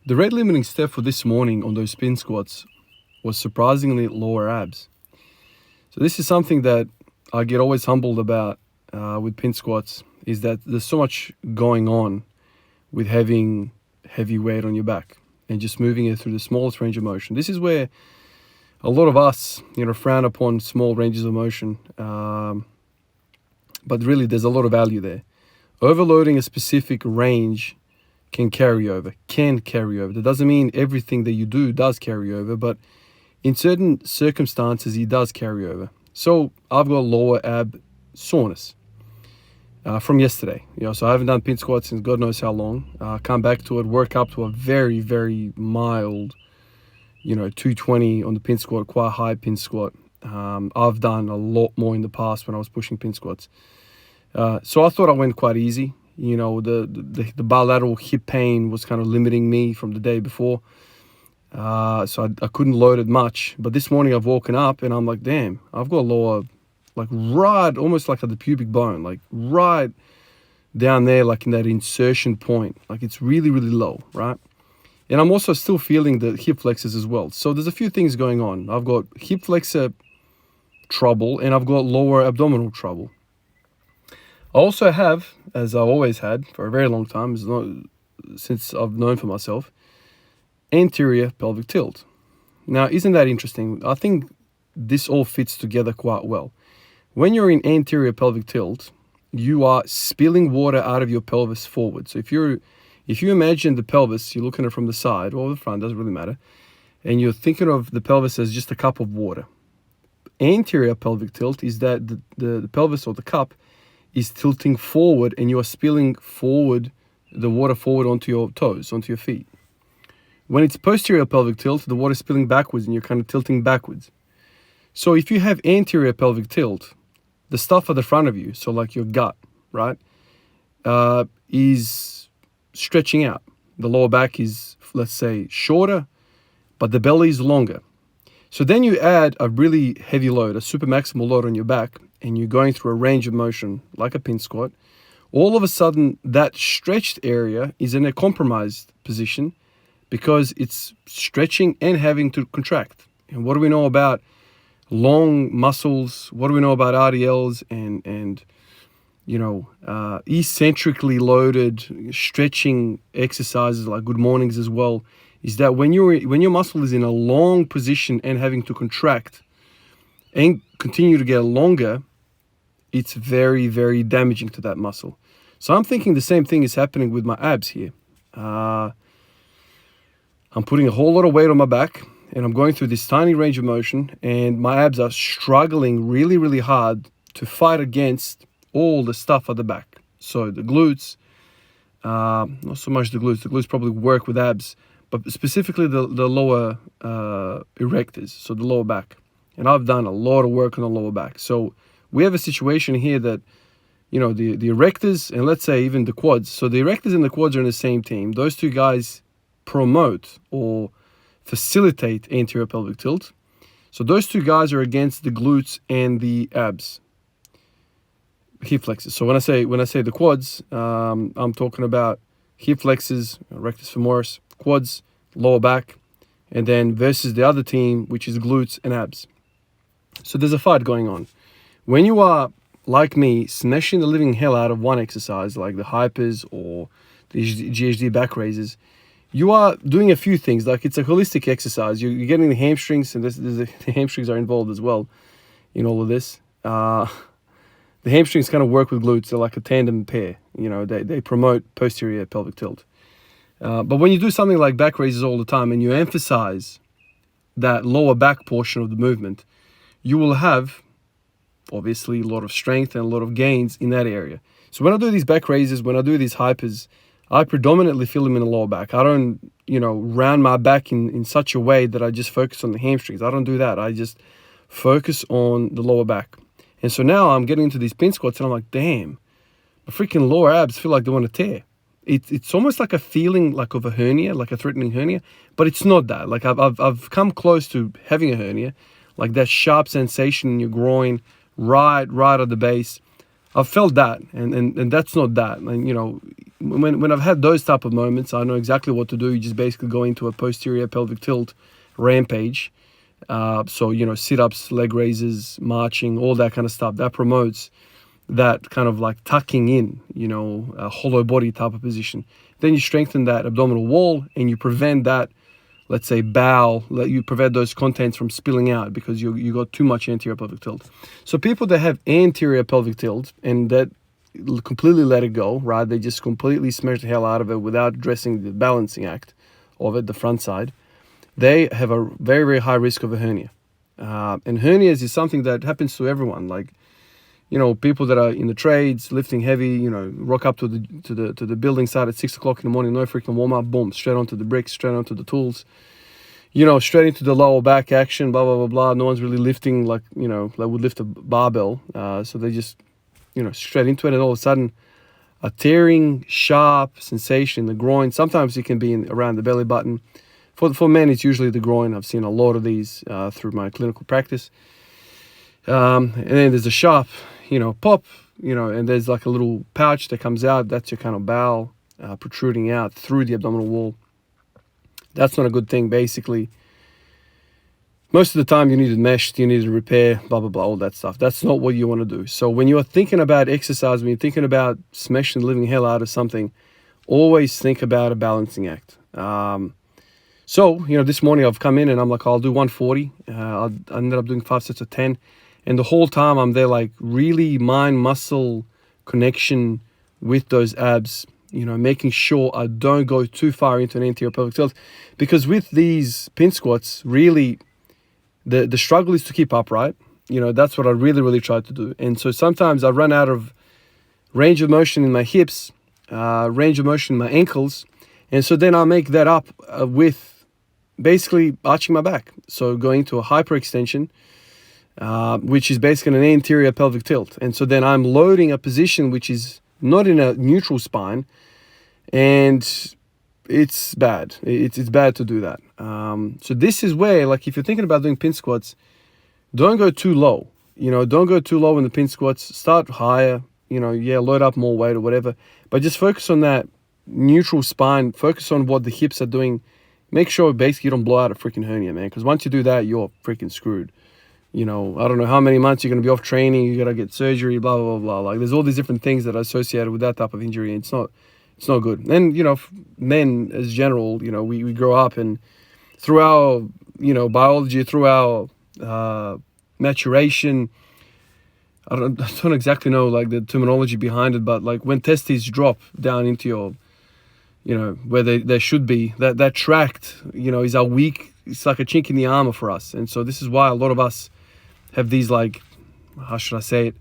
The rate limiting step for this morning on those spin squats was surprisingly lower abs. So this is something that I get always humbled about with pin squats, is that there's so much going on with having heavy weight on your back and just moving it through the smallest range of motion. This is where a lot of us, frown upon small ranges of motion, but really there's a lot of value there. Overloading a specific range can carry over. That doesn't mean everything that you do does carry over, but in certain circumstances, it does carry over. So I've got lower ab soreness from yesterday. So I haven't done pin squats since God knows how long. Come back to it, work up to a very, very mild, 220 on the pin squat, quite high pin squat. I've done a lot more in the past when I was pushing pin squats. So I thought I went quite easy. The bilateral hip pain was kind of limiting me from the day before. So I couldn't load it much. But this morning I've woken up and I'm like, damn, I've got lower, like right, almost like at the pubic bone, like right down there, like in that insertion point. Like it's really, really low, right? And I'm also still feeling the hip flexors as well. So there's a few things going on. I've got hip flexor trouble and I've got lower abdominal trouble. I also have, as I always had for a very long time, since I've known for myself, anterior pelvic tilt. Now, isn't that interesting? I think this all fits together quite well. When you're in anterior pelvic tilt, you are spilling water out of your pelvis forward. So if you imagine the pelvis, you're looking at it from the side or the front, doesn't really matter, and you're thinking of the pelvis as just a cup of water. Anterior pelvic tilt is that the pelvis or the cup is tilting forward and you are spilling forward, the water forward onto your toes, onto your feet. When it's posterior pelvic tilt, the water is spilling backwards and you're kind of tilting backwards. So if you have anterior pelvic tilt, the stuff at the front of you, so like your gut, right, is stretching out. The lower back is, let's say, shorter, but the belly is longer. So then you add a really heavy load, a super maximal load on your back, and you're going through a range of motion like a pin squat. All of a sudden, that stretched area is in a compromised position because it's stretching and having to contract. And what do we know about long muscles? What do we know about RDLs and eccentrically loaded stretching exercises like good mornings as well? Is that when your muscle is in a long position and having to contract and continue to get longer, it's very, very damaging to that muscle. So I'm thinking the same thing is happening with my abs here. I'm putting a whole lot of weight on my back and I'm going through this tiny range of motion and my abs are struggling really, really hard to fight against all the stuff at the back. So the glutes, not so much the glutes probably work with abs, but specifically the lower erectors, so the lower back. And I've done a lot of work on the lower back. So we have a situation here that, the erectors and let's say even the quads. So the erectors and the quads are in the same team. Those two guys promote or facilitate anterior pelvic tilt. So those two guys are against the glutes and the abs, hip flexors. So when I say the quads, I'm talking about hip flexors, rectus femoris, quads, lower back, and then versus the other team, which is glutes and abs. So there's a fight going on. When you are, like me, smashing the living hell out of one exercise, like the hypers or the GHD back raises, you are doing a few things. Like it's a holistic exercise. You're getting the hamstrings, and the hamstrings are involved as well in all of this. The hamstrings kind of work with glutes. They're like a tandem pair. They promote posterior pelvic tilt. But when you do something like back raises all the time and you emphasize that lower back portion of the movement, you will have obviously a lot of strength and a lot of gains in that area. So when I do these back raises, when I do these hypers, I predominantly feel them in the lower back. I don't, round my back in such a way that I just focus on the hamstrings. I don't do that. I just focus on the lower back. And so now I'm getting into these pin squats and I'm like, damn, my freaking lower abs feel like they want to tear. It's almost like a feeling like of a hernia, like a threatening hernia, but it's not that. Like I've come close to having a hernia, like that sharp sensation in your groin, right at the base. I've felt that, and that's not that. And, you know, when I've had those type of moments, I know exactly what to do. You just basically go into a posterior pelvic tilt rampage. So, you know, sit-ups, leg raises, marching, all that kind of stuff. That promotes that kind of like tucking in, you know, a hollow body type of position. Then you strengthen that abdominal wall and you prevent that, let's say, bowel, you prevent those contents from spilling out because you got too much anterior pelvic tilt. So people that have anterior pelvic tilt and that completely let it go, right? They just completely smash the hell out of it without addressing the balancing act of it, the front side. They have a very, very high risk of a hernia. And hernias is something that happens to everyone. Like, you know, people that are in the trades, lifting heavy, you know, rock up to the building site at 6 o'clock in the morning, no freaking warm up, boom, straight onto the bricks, straight onto the tools, you know, straight into the lower back action, blah, blah, blah, blah. No one's really lifting like, you know, like would lift a barbell. So they just, you know, straight into it, and all of a sudden a tearing, sharp sensation in the groin. Sometimes it can be around the belly button. For men, it's usually the groin. I've seen a lot of these through my clinical practice. And then there's a sharp, you know, pop, you know, and there's like a little pouch that comes out. That's your kind of bowel protruding out through the abdominal wall. That's not a good thing, basically. Most of the time you need it meshed, you need to repair, blah, blah, blah, all that stuff. That's not what you want to do. So when you're thinking about exercise, when you're thinking about smashing the living hell out of something, always think about a balancing act. So, you know, this morning I've come in and I'm like, I'll do 140. I ended up doing 5 sets of 10. And the whole time I'm there, like, really mind-muscle connection with those abs, you know, making sure I don't go too far into an anterior pelvic tilt. Because with these pin squats, really, the struggle is to keep upright. You know, that's what I really, really try to do. And so sometimes I run out of range of motion in my hips, range of motion in my ankles. And so then I'll make that up with basically arching my back. So going to a hyperextension, which is basically an anterior pelvic tilt. And so then I'm loading a position which is not in a neutral spine, and it's bad. It's bad to do that. So this is where, like, if you're thinking about doing pin squats, don't go too low. You know, don't go too low in the pin squats. Start higher. You know, yeah, load up more weight or whatever, but just focus on that neutral spine. Focus on what the hips are doing. Make sure basically you don't blow out a freaking hernia, man. Because once you do that, you're freaking screwed. You know, I don't know how many months you're going to be off training. You got to get surgery, blah, blah, blah, blah. Like, there's all these different things that are associated with that type of injury. And it's not good. And, you know, men as general, you know, we grow up and through our, you know, biology, through our maturation, I don't exactly know, like, the terminology behind it, but, like, when testes drop down into your, you know, where they should be, that tract, you know, is our weak, it's like a chink in the armor for us. And so this is why a lot of us have these, like, how should I say it,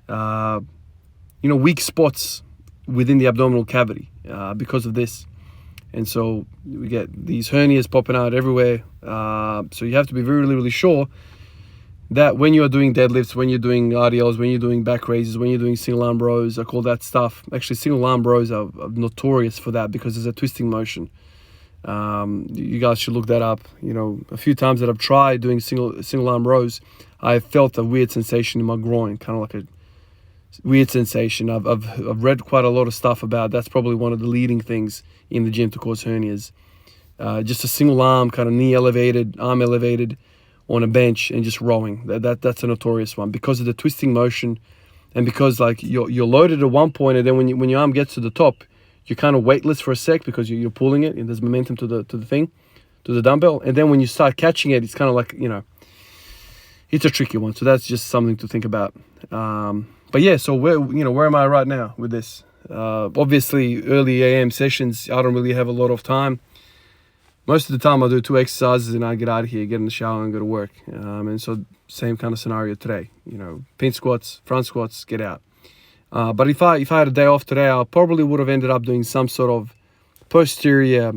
you know, weak spots within the abdominal cavity because of this. And so we get these hernias popping out everywhere. So you have to be really, really sure that when you're doing deadlifts, when you're doing RDLs, when you're doing back raises, when you're doing single arm rows, I call that stuff. Actually, single arm rows are notorious for that because there's a twisting motion. You guys should look that up. You know, a few times that I've tried doing single arm rows, I felt a weird sensation in my groin, kind of like a weird sensation. I've read quite a lot of stuff about that's probably one of the leading things in the gym to cause hernias. Just a single arm, kind of knee elevated, arm elevated on a bench and just rowing. That's a notorious one because of the twisting motion, and because, like, you're loaded at one point, and then when your arm gets to the top, you're kind of weightless for a sec because you're pulling it and there's momentum to the dumbbell, and then when you start catching it, it's kind of like, you know, it's a tricky one. So that's just something to think about. But yeah, so where am I right now with this? Obviously, early AM sessions, I don't really have a lot of time. Most of the time I do 2 exercises and I get out of here, get in the shower and go to work. And so same kind of scenario today. You know, pin squats, front squats, get out. But if I had a day off today, I probably would have ended up doing some sort of posterior,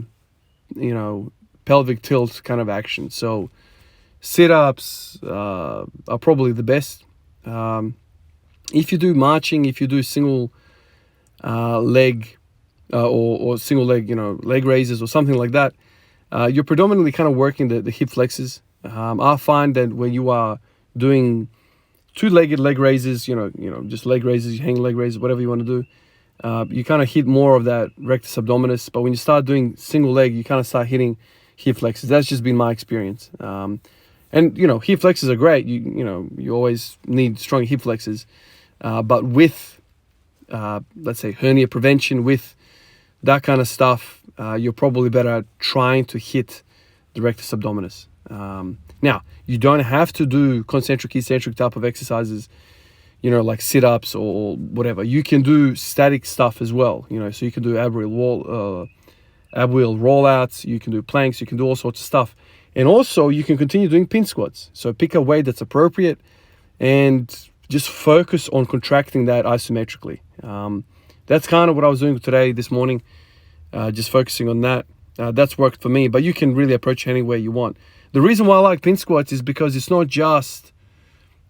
you know, pelvic tilt kind of action. So sit-ups are probably the best. If you do marching, if you do single leg or single leg, you know, leg raises or something like that, you're predominantly kind of working the hip flexors. I find that when you are doing two-legged leg raises, just leg raises, hang leg raises, whatever you want to do. You kind of hit more of that rectus abdominis, but when you start doing single leg, you kind of start hitting hip flexors. That's just been my experience. And hip flexors are great. You always need strong hip flexors, but with let's say hernia prevention, with that kind of stuff, you're probably better at trying to hit the rectus abdominis. Now, you don't have to do concentric, eccentric type of exercises, like sit-ups or whatever. You can do static stuff as well, so you can do ab wheel rollouts, you can do planks, you can do all sorts of stuff. And also, you can continue doing pin squats. So pick a weight that's appropriate and just focus on contracting that isometrically. That's kind of what I was doing today, this morning, just focusing on that. That's worked for me, but you can really approach it any way you want. The reason why I like pin squats is because it's not just,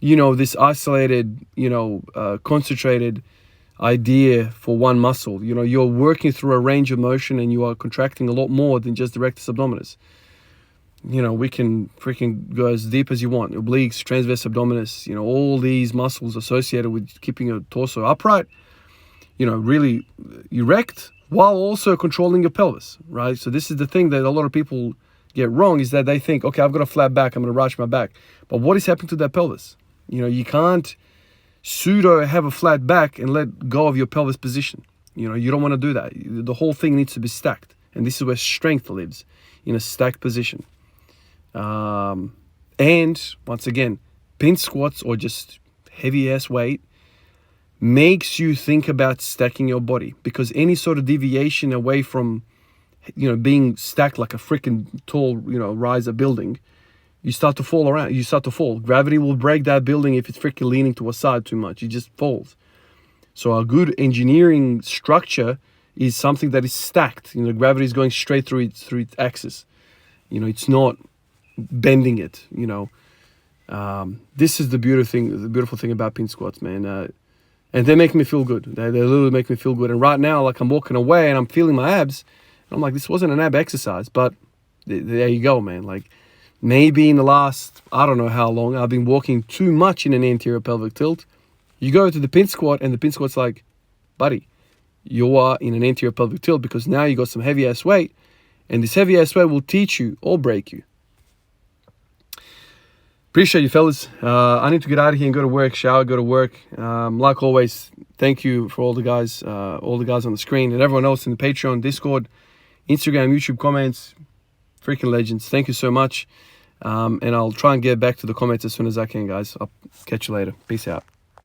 this isolated, concentrated idea for one muscle. You're working through a range of motion and you are contracting a lot more than just the rectus abdominis. We can freaking go as deep as you want. Obliques, transverse abdominis, all these muscles associated with keeping your torso upright, really erect while also controlling your pelvis, right? So this is the thing that a lot of people get wrong, is that they think, okay, I've got a flat back, I'm going to arch my back. But what is happening to that pelvis? You can't pseudo have a flat back and let go of your pelvis position. You don't want to do that. The whole thing needs to be stacked. And this is where strength lives, in a stacked position. And once again, pin squats or just heavy ass weight makes you think about stacking your body, because any sort of deviation away from, being stacked like a freaking tall, riser building, you start to fall around. You start to fall. Gravity will break that building if it's freaking leaning to a side too much. It just falls. So a good engineering structure is something that is stacked. Gravity is going straight through its axis. It's not bending it. This is the beautiful thing about pin squats, man. And they make me feel good. They literally make me feel good. And right now, like, I'm walking away and I'm feeling my abs. And I'm like, this wasn't an ab exercise, but there you go, man. Like, maybe in the last, I don't know how long, I've been walking too much in an anterior pelvic tilt. You go to the pin squat and the pin squat's like, buddy, you are in an anterior pelvic tilt because now you got some heavy ass weight, and this heavy ass weight will teach you or break you. Appreciate you, fellas. I need to get out of here and go to work, shower, go to work. Like always, thank you for all the guys on the screen and everyone else in the Patreon, Discord, Instagram, YouTube comments. Freaking legends. Thank you so much. And I'll try and get back to the comments as soon as I can, guys. I'll catch you later. Peace out.